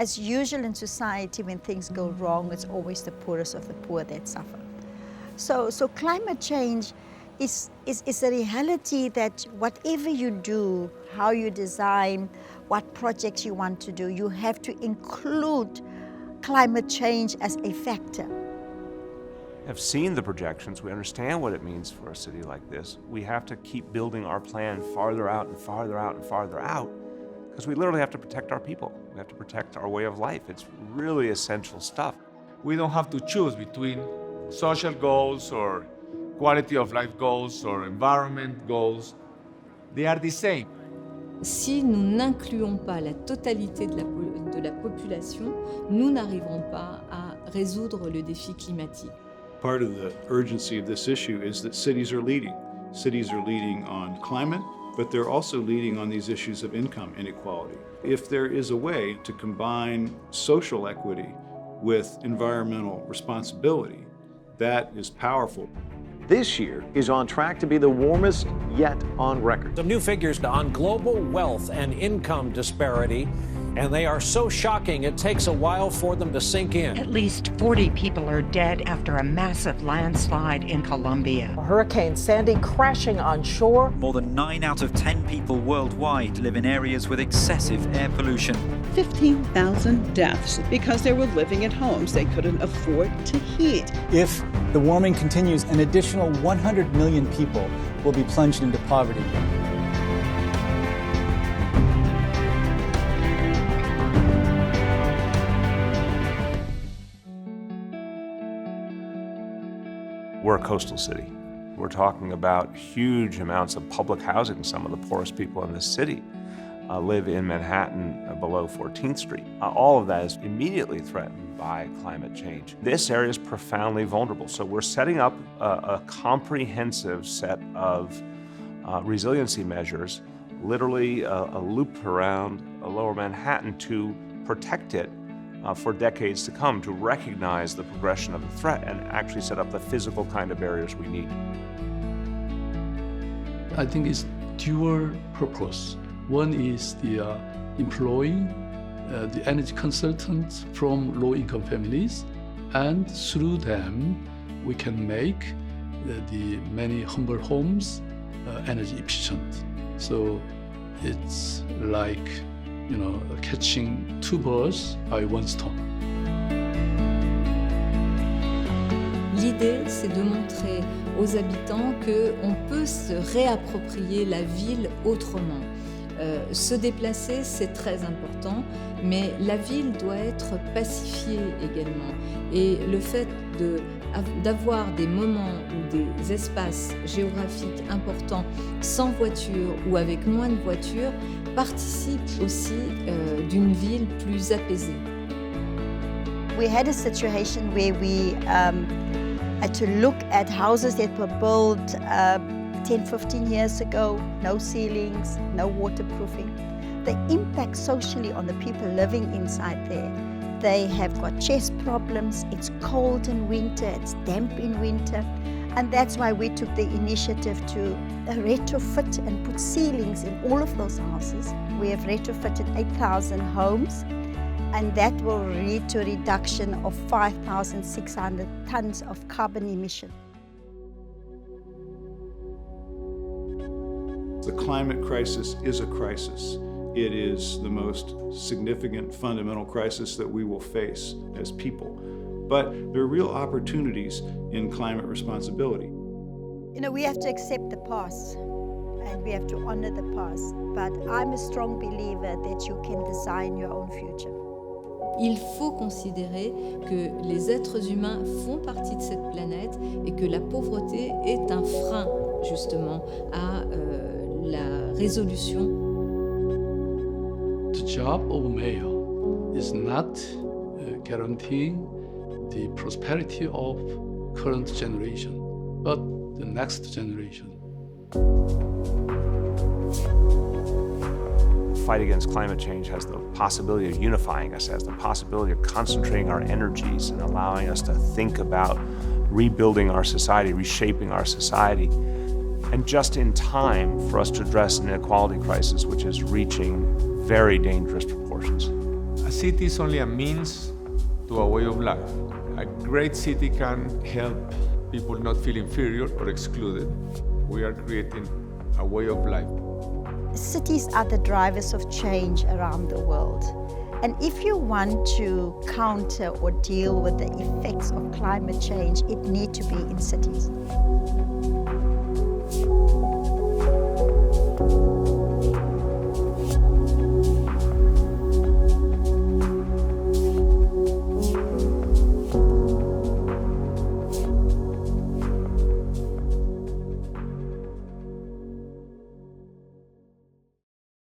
As usual in society, when things go wrong, it's always the poorest of the poor that suffer. So climate change is a reality that whatever you do, how you design, what projects you want to do, you have to include climate change as a factor. Have seen the projections, we understand what it means for a city like this. We have to keep building our plan farther out and farther out and farther out, because we literally have to protect our people. We have to protect our way of life. It's really essential stuff. We don't have to choose between social goals or quality of life goals or environment goals. They are the same. Si nous n'incluons pas la totalité de la population, nous n'arriverons pas à résoudre le défi climatique. Part of the urgency of this issue is that cities are leading. Cities are leading on climate, but they're also leading on these issues of income inequality. If there is a way to combine social equity with environmental responsibility, that is powerful. This year is on track to be the warmest yet on record. Some new figures on global wealth and income disparity, and they are so shocking it takes a while for them to sink in. At least 40 people are dead after a massive landslide in Colombia. Hurricane Sandy crashing on shore. More than 9 out of 10 people worldwide live in areas with excessive air pollution. 15,000 deaths because they were living in homes they couldn't afford to heat. If the warming continues, an additional 100 million people will be plunged into poverty. We're a coastal city. We're talking about huge amounts of public housing. Some of the poorest people in this city live in Manhattan below 14th Street. All of that is immediately threatened by climate change. This area is profoundly vulnerable. So we're setting up a comprehensive set of resiliency measures, literally a loop around lower Manhattan to protect it for decades to come, to recognize the progression of the threat and actually set up the physical kind of barriers we need. I think it's dual purpose. One is the employing the energy consultants from low-income families, and through them we can make the many humble homes energy efficient. So it's like, you know, catching two birds by one stone. L'idée, c'est de montrer aux habitants qu'on peut se réapproprier la ville autrement. Se déplacer, c'est très important, mais la ville doit être pacifiée également. Et le fait d'avoir des moments ou des espaces géographiques importants sans voiture ou avec moins de voitures participe aussi d'une ville plus apaisée. We had a situation where we had to look at houses that were built 10, 15 years ago, no ceilings, no waterproofing. The impact socially on the people living inside there. They have got chest problems, it's cold in winter, it's damp in winter. And that's why we took the initiative to retrofit and put ceilings in all of those houses. We have retrofitted 8,000 homes, and that will lead to a reduction of 5,600 tons of carbon emission. The climate crisis is a crisis. It is the most significant fundamental crisis that we will face as people. But there are real opportunities in climate responsibility. You know, we have to accept the past and we have to honor the past. But I'm a strong believer that you can design your own future. Il faut considérer que les êtres humains font partie de cette planète et que la pauvreté est un frein justement à la résolution. The job of a mayor is not guaranteeing the prosperity of current generation, but the next generation. The fight against climate change has the possibility of unifying us, has the possibility of concentrating our energies and allowing us to think about rebuilding our society, reshaping our society, and just in time for us to address an inequality crisis which is reaching very dangerous proportions. A city is only a means to a way of life. A great city can help people not feel inferior or excluded. We are creating a way of life. Cities are the drivers of change around the world. And if you want to counter or deal with the effects of climate change, it needs to be in cities.